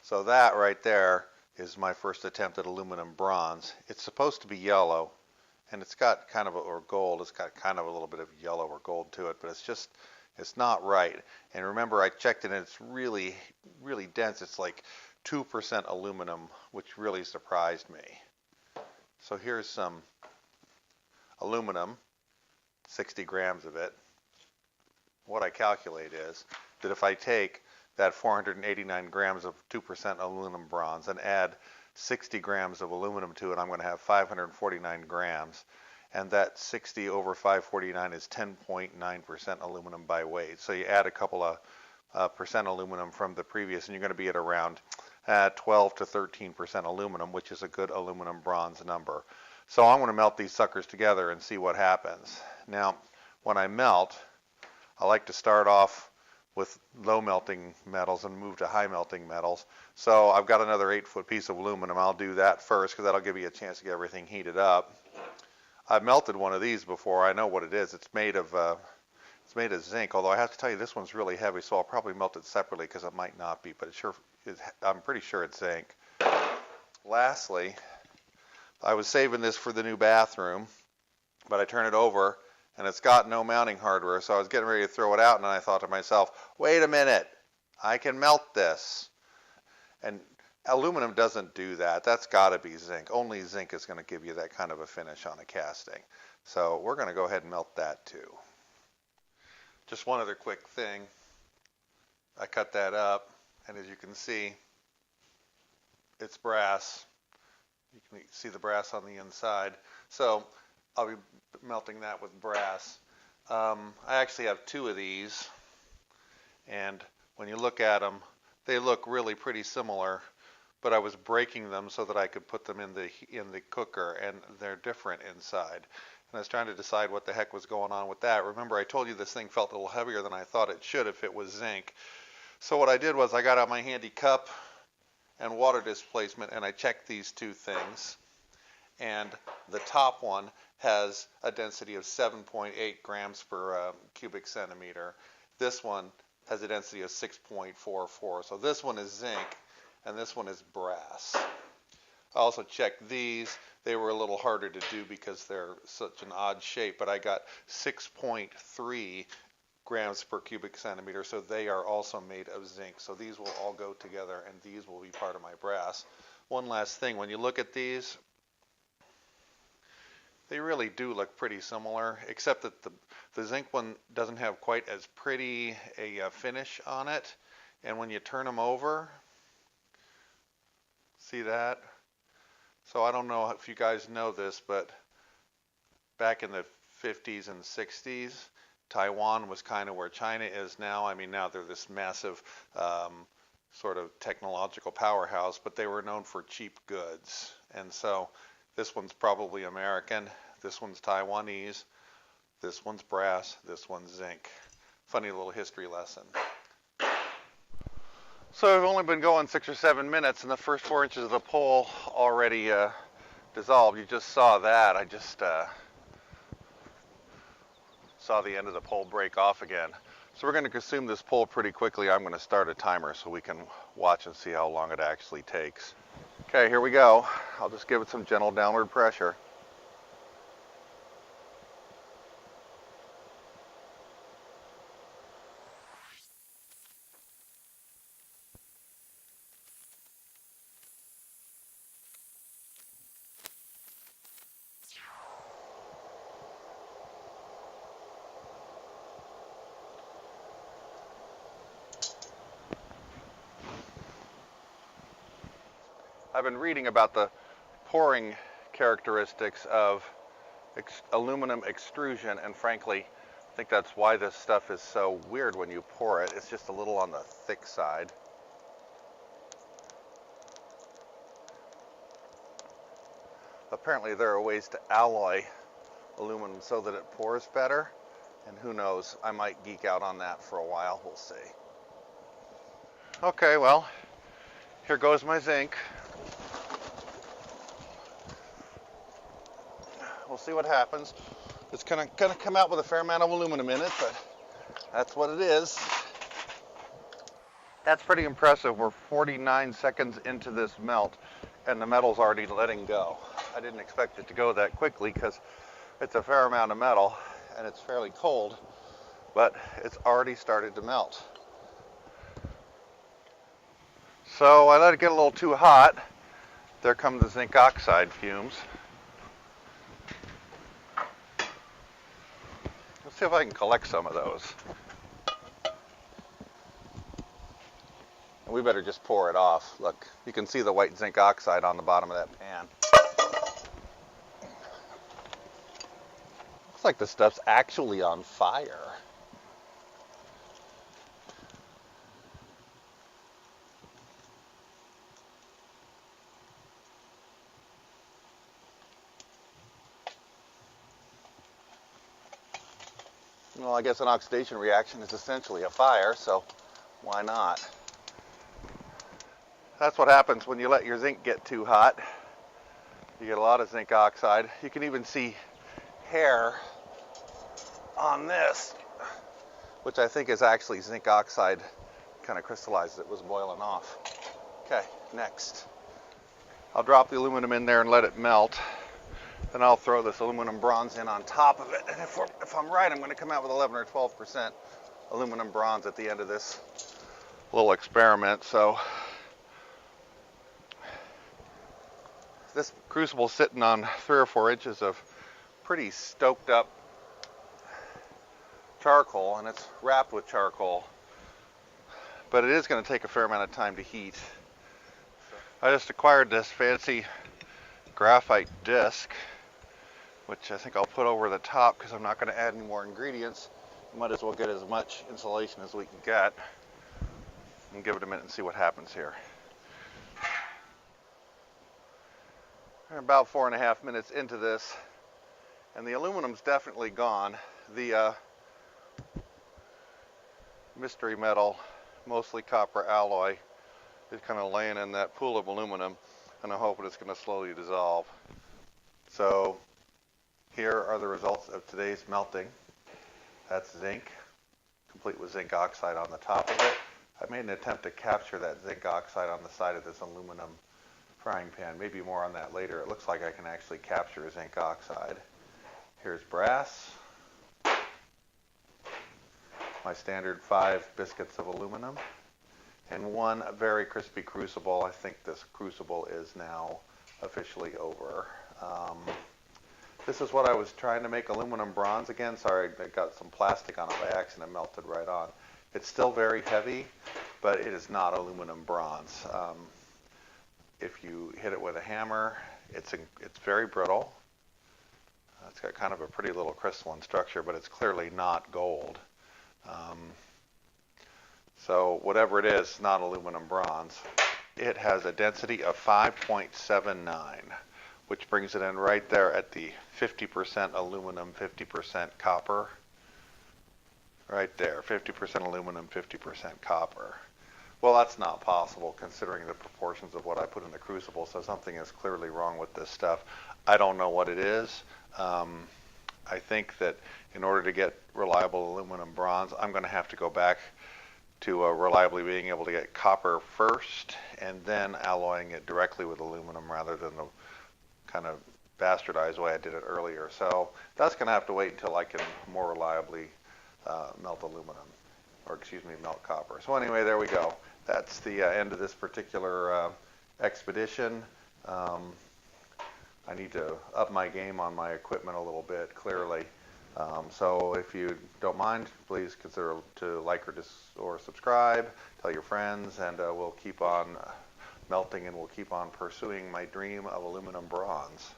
So that right there is my first attempt at aluminum bronze. It's supposed to be yellow, and it's got kind of or gold. It's got kind of a little bit of yellow or gold to it, but it's not right. And remember, I checked it, and it's really, really dense. It's like 2% aluminum, which really surprised me. So here's some aluminum, 60 grams of it. What I calculate is that if I take that 489 grams of 2% aluminum bronze and add 60 grams of aluminum to it, I'm going to have 549 grams. And that 60 over 549 is 10.9% aluminum by weight. So you add a couple of percent aluminum from the previous, and you're going to be at around 12 to 13% aluminum, which is a good aluminum bronze number. So I'm going to melt these suckers together and see what happens. Now, when I melt, I like to start off with low melting metals and move to high melting metals. So I've got another 8-foot piece of aluminum. I'll do that first because that'll give you a chance to get everything heated up. I've melted one of these before. I know what it is. It's made of zinc, although I have to tell you this one's really heavy, so I'll probably melt it separately because it might not be, but I'm pretty sure it's zinc. Lastly, I was saving this for the new bathroom, but I turn it over and it's got no mounting hardware, so I was getting ready to throw it out, and I thought to myself, wait a minute, I can melt this. And aluminum doesn't do that. That's got to be zinc. Only zinc is going to give you that kind of a finish on a casting. So we're going to go ahead and melt that too. Just one other quick thing. I cut that up, and as you can see, it's brass. You can see the brass on the inside. So I'll be melting that with brass. I actually have 2 of these, and when you look at them, they look really pretty similar, but I was breaking them so that I could put them in the cooker, and they're different inside. And I was trying to decide what the heck was going on with that. Remember, I told you this thing felt a little heavier than I thought it should if it was zinc. So what I did was I got out my handy cup and water displacement, and I checked these 2 things. And the top one has a density of 7.8 grams per cubic centimeter. This one has a density of 6.44. So this one is zinc, and this one is brass. I also checked these. They were a little harder to do because they're such an odd shape, but I got 6.3 grams per cubic centimeter, so they are also made of zinc. So these will all go together, and these will be part of my brass. One last thing, when you look at these, they really do look pretty similar, except that the zinc one doesn't have quite as pretty a finish on it. And when you turn them over, see that? So I don't know if you guys know this, but back in the 50s and 60s, Taiwan was kind of where China is now. I mean, now they're this massive sort of technological powerhouse, but they were known for cheap goods. And so this one's probably American, this one's Taiwanese, this one's brass, this one's zinc. Funny little history lesson. So I've only been going 6 or 7 minutes, and the first 4 inches of the pole already dissolved. You just saw that. I just saw the end of the pole break off again. So we're going to consume this pole pretty quickly. I'm going to start a timer so we can watch and see how long it actually takes. Okay, here we go. I'll just give it some gentle downward pressure. I've been reading about the pouring characteristics of aluminum extrusion, and frankly, I think that's why this stuff is so weird when you pour it. It's just a little on the thick side. Apparently there are ways to alloy aluminum so that it pours better, and who knows, I might geek out on that for a while. We'll see. Okay, well, here goes my zinc. We'll see what happens. It's gonna come out with a fair amount of aluminum in it, but that's what it is. That's pretty impressive. We're 49 seconds into this melt and the metal's already letting go. I didn't expect it to go that quickly because it's a fair amount of metal and it's fairly cold, but it's already started to melt. So I let it get a little too hot. There come the zinc oxide fumes. Let's see if I can collect some of those. And we better just pour it off. Look, you can see the white zinc oxide on the bottom of that pan. Looks like the stuff's actually on fire. Well, I guess an oxidation reaction is essentially a fire, so why not? That's what happens when you let your zinc get too hot. You get a lot of zinc oxide. You can even see hair on this, which I think is actually zinc oxide kind of crystallized. It was boiling off. Okay, next. I'll drop the aluminum in there and let it melt. Then I'll throw this aluminum bronze in on top of it. And if I'm right, I'm going to come out with 11 or 12% aluminum bronze at the end of this little experiment. So this crucible's sitting on 3 or 4 inches of pretty stoked up charcoal, and it's wrapped with charcoal. But it is going to take a fair amount of time to heat. I just acquired this fancy graphite disc, which I think I'll put over the top because I'm not going to add any more ingredients. Might as well get as much insulation as we can get and give it a minute and see what happens here. We're about 4.5 minutes into this, and the aluminum's definitely gone. The mystery metal, mostly copper alloy, is kind of laying in that pool of aluminum, and I'm hoping it's going to slowly dissolve. So here are the results of today's melting. That's zinc, complete with zinc oxide on the top of it. I made an attempt to capture that zinc oxide on the side of this aluminum frying pan. Maybe more on that later. It looks like I can actually capture zinc oxide. Here's brass. My standard 5 biscuits of aluminum. And 1 very crispy crucible. I think this crucible is now officially over. This is what I was trying to make aluminum bronze. Again, sorry, I got some plastic on it by accident, melted right on. It's still very heavy, but it is not aluminum bronze. If you hit it with a hammer, it's very brittle. It's got kind of a pretty little crystalline structure, but it's clearly not gold. So whatever it is, not aluminum bronze. It has a density of 5.79, which brings it in right there at the 50% aluminum, 50% copper. Right there, 50% aluminum, 50% copper. Well, that's not possible considering the proportions of what I put in the crucible, so something is clearly wrong with this stuff. I don't know what it is. I think that in order to get reliable aluminum bronze, I'm going to have to go back to reliably being able to get copper first and then alloying it directly with aluminum rather than the kind of bastardized way I did it earlier. So that's going to have to wait until I can more reliably melt aluminum, or excuse me, melt copper. So anyway, there we go. That's the end of this particular expedition. I need to up my game on my equipment a little bit, clearly. So if you don't mind, please consider to like or subscribe, tell your friends, and we'll keep on melting and we'll keep on pursuing my dream of aluminum bronze.